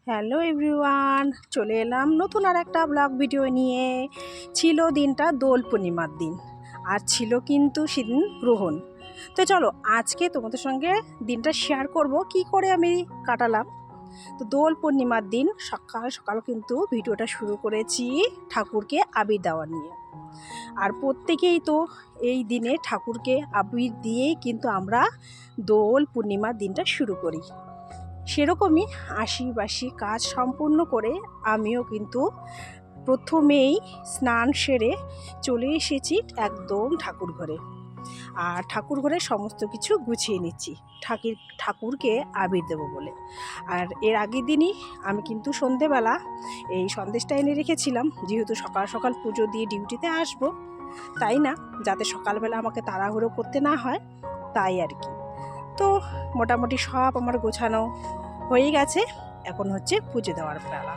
Hello everyone, চলে এলাম নতুন আর একটা ব্লগ ভিডিও নিয়ে। ছিল দিনটা দোল পূর্ণিমার দিন, আর ছিল কিন্তু সেদিন গ্রহণ। তো চলো আজকে তোমাদের সঙ্গে দিনটা শেয়ার করব কি করে আমি কাটালাম। তো দোল পূর্ণিমার দিন সকাল সকাল কিন্তু ভিডিওটা শুরু করেছি ঠাকুরকে আবির দেওয়া নিয়ে। আর প্রত্যেকেই তো এই দিনে ঠাকুরকে আবির দিয়েই কিন্তু আমরা দোল পূর্ণিমার দিনটা শুরু করি। সেরকমই আশিবাসি কাজ সম্পূর্ণ করে আমিও কিন্তু প্রথমেই স্নান সেরে চলে এসেছি একদম ঠাকুর ঘরে। আর ঠাকুর ঘরে সমস্ত কিছু গুছিয়ে নিচ্ছি ঠাকুরকে আবির দেবো বলে। আর এর আগের দিনই আমি কিন্তু সন্ধেবেলা এই সন্দেশটা এনে রেখেছিলাম, যেহেতু সকাল সকাল পুজো দিয়ে ডিউটিতে আসব, তাই না, যাতে সকালবেলা আমাকে তাড়াহুড়ো করতে না হয়, তাই আর কি। তো মোটামুটি সব আমার গোছানো হয়ে গেছে। এখন হচ্ছে পুজো দেওয়ার বেলা।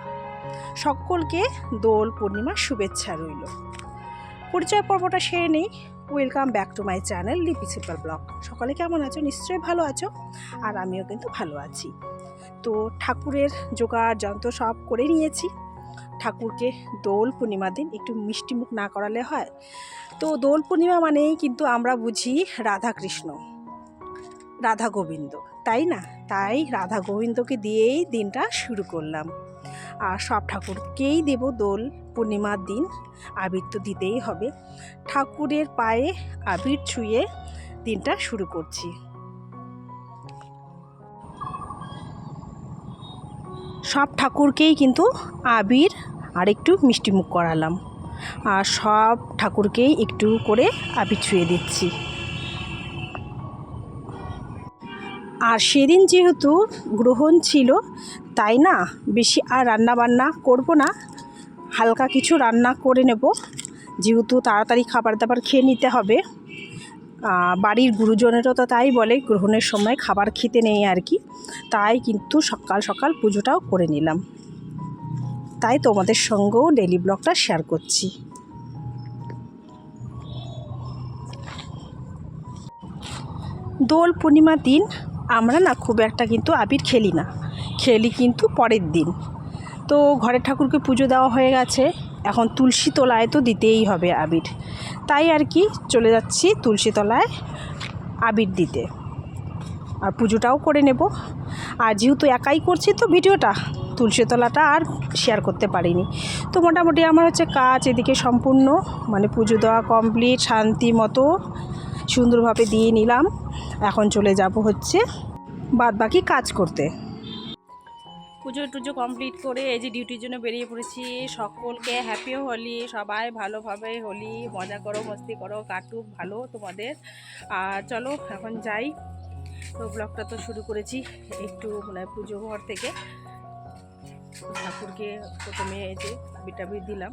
সকলকে দোল পূর্ণিমার শুভেচ্ছা রইল। পরিচয় পর্বটা সেরে নেই। Welcome back to my channel লিপি সিম্পল ব্লগ। সকলে কেমন আছো? নিশ্চয়ই ভালো আছো, আর আমিও কিন্তু ভালো আছি। তো ঠাকুরের জোগাড় যন্ত্র সব করে নিয়েছি। ঠাকুরকে দোল পূর্ণিমার দিন একটু মিষ্টি মুখ না করালে হয়। তো দোল পূর্ণিমা মানেই কিন্তু আমরা বুঝি রাধা কৃষ্ণ, রাধা গোবিন্দ, তাই না? তাই রাধা গোবিন্দকে দিয়েই দিনটা শুরু করলাম। আর সব ঠাকুরকেই দেব দোল পূর্ণিমার দিন আবির তো দিতেই হবে। ঠাকুরের পায়ে আবির ছুঁয়ে দিনটা শুরু করছি। সব ঠাকুরকেই কিন্তু আবির আর একটু মিষ্টিমুখ করালাম, আর সব ঠাকুরকেই একটু করে আবির ছুঁয়ে দিচ্ছি। আর সেদিন যেহেতু গ্রহণ ছিল, তাই না বেশি আর রান্না বান্না করব না, হালকা কিছু রান্না করে নেব, যেহেতু তাড়াতাড়ি খাবার দাবার খেয়ে নিতে হবে। বাড়ির গুরুজনেরও তো তাই বলে, গ্রহণের সময় খাবার খেতে নেই আর কি। তাই কিন্তু সকাল সকাল পুজোটাও করে নিলাম। তাই তোমাদের সঙ্গেও ডেইলি ব্লগটা শেয়ার করছি। দোল পূর্ণিমার দিন আমরা না খুব একটা কিন্তু আবির খেলি না, খেলি কিন্তু পরের দিন। তো ঘরের ঠাকুরকে পুজো দেওয়া হয়ে গেছে, এখন তুলসী তলায় তো দিতেই হবে আবির। তাই আর কি চলে যাচ্ছি তুলসী তলায় আবির দিতে, আর পুজোটাও করে নেব। আর যেহেতু একাই করছি তো ভিডিওটা, তুলসী তলাটা আর শেয়ার করতে পারিনি। তো মোটামুটি আমার হচ্ছে কাজ এদিকে সম্পূর্ণ, মানে পুজো দেওয়া কমপ্লিট, শান্তি মতো সুন্দরভাবে দিয়ে নিলাম। এখন চলে যাব হচ্ছে বাদ বাকি কাজ করতে। পুজো টুজো কমপ্লিট করে এই যে ডিউটির জন্য বেরিয়ে পড়েছি। সকলকে হ্যাপি হোলি, সবাই ভালোভাবে হোলি মজা করো, মস্তি করো, কাটুক ভালো তোমাদের। আর চলো এখন যাই। তো ব্লগটা তো শুরু করেছি একটু মানে পুজো ঘর থেকে। ঠাকুরকে প্রথমে এই যে আবির টাবির দিলাম,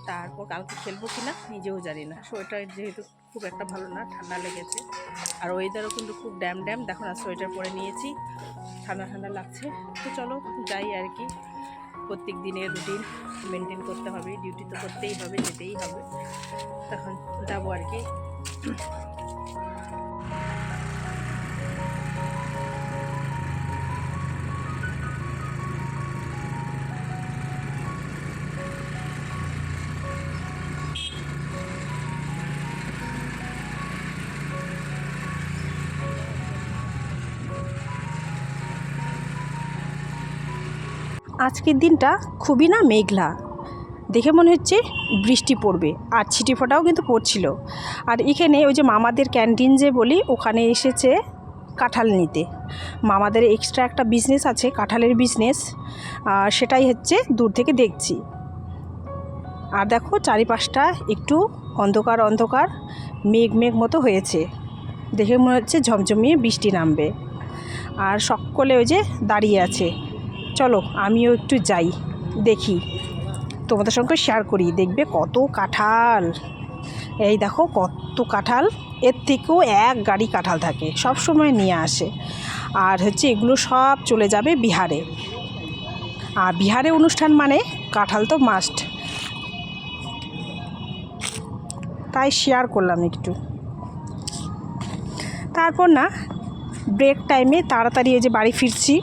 তারপর কালকে খেলবো কিনা নিজেও জানি না। সোয়েটার যেহেতু খুব একটা ভালো না, ঠান্ডা লেগেছে, আর ওয়েদারও কিন্তু খুব ড্যাম দেখো না, সোয়েটার পরে নিয়েছি, ঠান্ডা ঠান্ডা লাগছে। তো চলো যাই আর কি। প্রত্যেক দিনের রুটিন মেনটেন করতে হবে, ডিউটি তো করতেই হবে, যেতেই হবে, তখন যাবো আর কি। আজকের দিনটা খুবই না মেঘলা, দেখে মনে হচ্ছে বৃষ্টি পড়বে, আর ছিটি ফোঁটাও কিন্তু পড়ছিল। আর এখানে ওই যে মামাদের ক্যান্টিন যে বলি, ওখানে এসেছে কাঁঠাল নিতে। মামাদের এক্সট্রা একটা বিজনেস আছে, কাঁঠালের বিজনেস, সেটাই হচ্ছে দূর থেকে দেখছি। আর দেখো চারিপাশটা একটু অন্ধকার অন্ধকার, মেঘ মেঘ মতো হয়েছে, দেখে মনে হচ্ছে ঝমঝমিয়ে বৃষ্টি নামবে। আর সকলে ওই যে দাঁড়িয়ে আছে। চলো আমিও একটু যাই, দেখি, তোমাদের সঙ্গে শেয়ার করি। দেখবে কত কাঁঠাল, এই দেখো কত কাঁঠাল, এর থেকেও এক গাড়ি কাঁঠাল থাকে, সব সময় নিয়ে আসে। আর হচ্ছে এগুলো সব চলে যাবে বিহারে, আর বিহারে অনুষ্ঠান মানে কাঁঠাল তো মাস্ট, তাই শেয়ার করলাম একটু। তারপর না ব্রেক টাইমে তাড়াতাড়ি এই যে বাড়ি ফিরছি,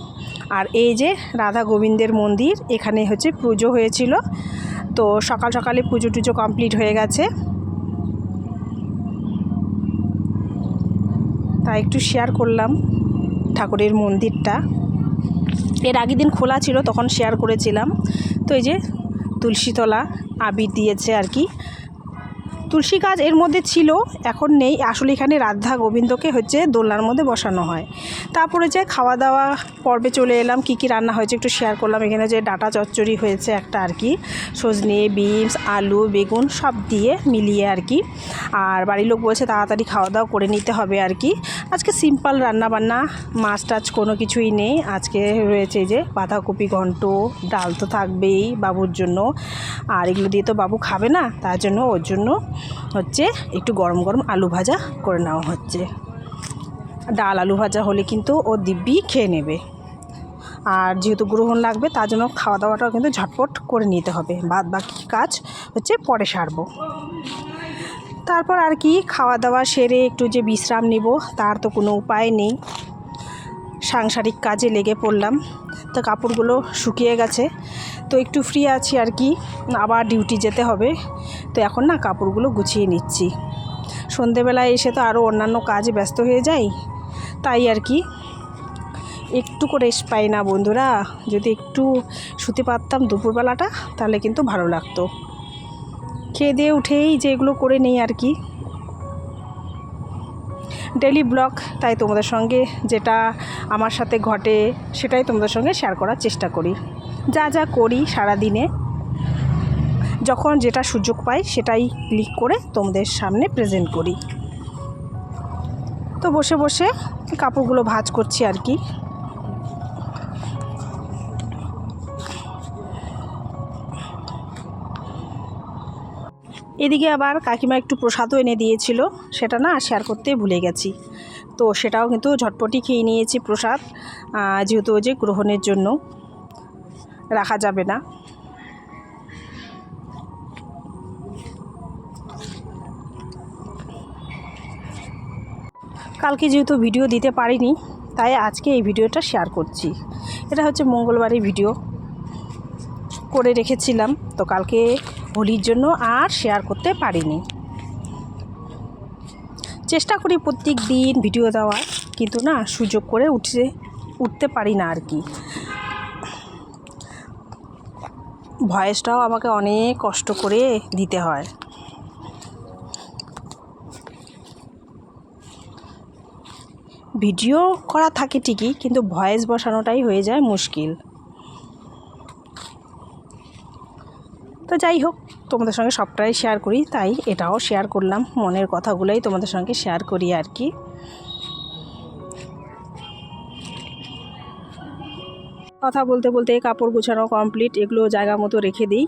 আর এই যে রাধা গোবিন্দের মন্দির, এখানে হচ্ছে পুজো হয়েছিল। তো সকাল সকালে পুজো টুজো কমপ্লিট হয়ে গেছে, তাই একটু শেয়ার করলাম ঠাকুরের মন্দিরটা। এর আগের দিন খোলা ছিল, তখন শেয়ার করেছিলাম। তো এই যে তুলসীতলা আবির দিয়েছে আর কি, তুলসী গাছ এর মধ্যে ছিল, এখন নেই। আসলে এখানে রাধা গোবিন্দকে হচ্ছে দোলনার মধ্যে বসানো হয়। তারপরে যে খাওয়া দাওয়া পর্বে চলে এলাম। কি কি রান্না হয়েছে একটু শেয়ার করলাম। এখানে যে ডাঁটা চচ্চড়ি হয়েছে একটা আর কি, সজনে, বিনস, আলু, বেগুন সব দিয়ে মিলিয়ে আর কি। আর বাড়ির লোক বলছে তাড়াতাড়ি খাওয়া দাওয়া করে নিতে হবে আর কি। আজকে সিম্পল রান্না বান্না, মাছ টাছ কোনো কিছুই নেই। আজকে রয়েছে যে বাঁধাকপি ঘন্ট, ডাল তো থাকবেই বাবুর জন্য, আর এগুলো দিয়ে তো বাবু খাবে না, তার জন্য ওর জন্য হচ্ছে একটু গরম গরম আলু ভাজা করে নেওয়া হচ্ছে। ডাল আলু ভাজা হলে কিন্তু ও দিব্যি খেয়ে নেবে। আর যেহেতু গ্রহণ লাগবে, তার জন্য খাওয়া দাওয়াটাও কিন্তু ঝটপট করে নিতে হবে, বাদ বাকি কাজ হচ্ছে পরে সারবো। তারপর আর কি খাওয়া দাওয়া সেরে একটু যে বিশ্রাম নিব, তার তো কোনো উপায় নেই। সাংসারিক কাজে লেগে পড়লাম। তো কাপড়গুলো শুকিয়ে গেছে, তো একটু ফ্রি আছি আর কি। আবার ডিউটি যেতে হবে, তো এখন না কাপড়গুলো গুছিয়ে নিচ্ছি। সন্ধেবেলায় এসে তো আরও অন্যান্য কাজে ব্যস্ত হয়ে যাই, তাই আর কি একটু করে রেস্ট পাই না বন্ধুরা। যদি একটু শুতে পারতাম দুপুরবেলাটা, তাহলে কিন্তু ভালো লাগতো। খেয়ে দিয়ে উঠেই যে এগুলো করে নেই আর কি, ডেলি ব্লগ। তাই তোমাদের সঙ্গে যেটা আমার সাথে ঘটে সেটাই তোমাদের সঙ্গে শেয়ার করার চেষ্টা করি। যা যা করি সারাদিনে, যখন যেটা সুযোগ পাই সেটাই ক্লিক করে তোমাদের সামনে প্রেজেন্ট করি। তো বসে বসে কাপড়গুলো ভাঁজ করছি আর কি। এদিকে আবার কাকিমা একটু প্রসাদও এনে দিয়েছিল, সেটা না শেয়ার করতে ভুলে গেছি। তো সেটাও কিন্তু ঝটপটি খেয়ে নিয়েছি প্রসাদ, যেহেতু যে গ্রহণের জন্য রাখা যাবে না। কালকে যেহেতু ভিডিও দিতে পারিনি, তাই আজকে এই ভিডিওটা শেয়ার করছি। এটা হচ্ছে মঙ্গলবারের ভিডিও করে রেখেছিলাম, তো কালকে হোলির জন্য আর শেয়ার করতে পারিনি। চেষ্টা করি প্রত্যেক দিন ভিডিও দেওয়ার, কিন্তু না সুযোগ করে উঠতে পারি না আর কি। ভয়েসটাও আমাকে অনেক কষ্ট করে দিতে হয়। ভিডিও করা থাকে ঠিকই, কিন্তু ভয়েস বসানোটাই হয়ে যায় মুশকিল। তো যাই হোক, তোমাদের সঙ্গে সবটাই শেয়ার করি, তাই এটাও শেয়ার করলাম। মনের কথাগুলোই তোমাদের সঙ্গে শেয়ার করি আর কি। কথা বলতে বলতে কাপড় গুছানো কমপ্লিট, এগুলো জায়গা মতো রেখে দিই।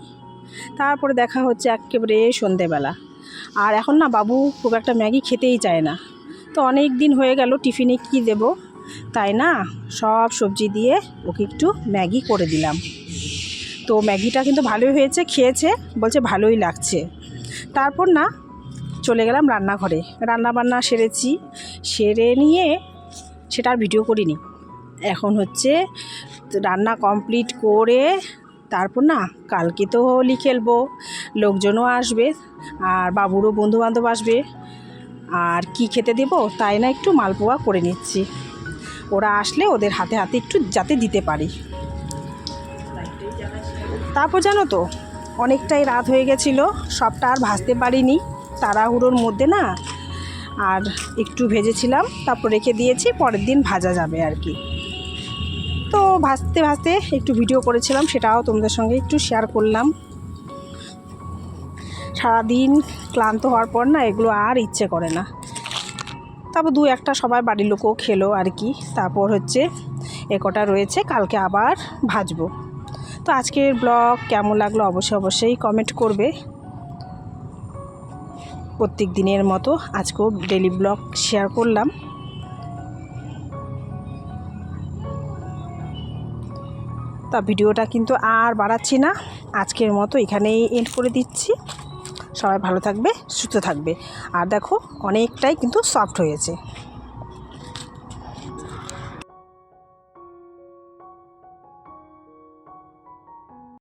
তারপরে দেখা হচ্ছে একেবারে সন্ধেবেলা। আর এখন না বাবু খুব একটা ম্যাগি খেতেই চায় না। তো অনেক দিন হয়ে গেল টিফিনে কি দেব, তাই না সব সবজি দিয়ে ওকে একটু ম্যাগি করে দিলাম। তো ম্যাগিটা কিন্তু ভালোই হয়েছে, খেয়েছে, বলছে ভালোই লাগছে। তারপর না চলে গেলাম রান্নাঘরে, রান্নাবান্না সেরেছি। সেরে নিয়ে সেটা আর ভিডিও করিনি। এখন হচ্ছে রান্না কমপ্লিট করে তারপর না কালকে তো হোলি খেলবো, লোকজনও আসবে, আর বাবুরও বন্ধুবান্ধব আসবে। আর কি খেতে দেব, তাই না একটু মালপোয়া করে নিচ্ছি। ওরা আসলে ওদের হাতে হাতে একটু যাতে দিতে পারি। তারপর জানো তো অনেকটাই রাত হয়ে গেছিলো, সবটা আর ভাজতে পারিনি তাড়াহুড়োর মধ্যে না। আর একটু ভেজেছিলাম, তারপর রেখে দিয়েছি, পরের দিন ভাজা যাবে আর কি। তো ভাজতে ভাজতে একটু ভিডিও করেছিলাম, সেটাও তোমাদের সঙ্গে একটু শেয়ার করলাম। সারাদিন ক্লান্ত হওয়ার পর না এগুলো আর ইচ্ছে করে না। তারপর দু একটা সবাই বাড়ির লোকও খেলো আর কি। তারপর হচ্ছে কটা রয়েছে, কালকে আবার ভাজবো। তো আজকের ব্লগ কেমন লাগলো অবশ্যই কমেন্ট করবে। প্রত্যেক দিনের মতো আজকেও ডেলি ব্লগ শেয়ার করলাম। তা ভিডিওটা কিন্তু আর বাড়াচ্ছি না, আজকের মতো এখানেই এন্ড করে দিচ্ছি। সবাই ভালো থাকবে, সুস্থ থাকবে। আর দেখো অনেকটাই কিন্তু সফট হয়েছে।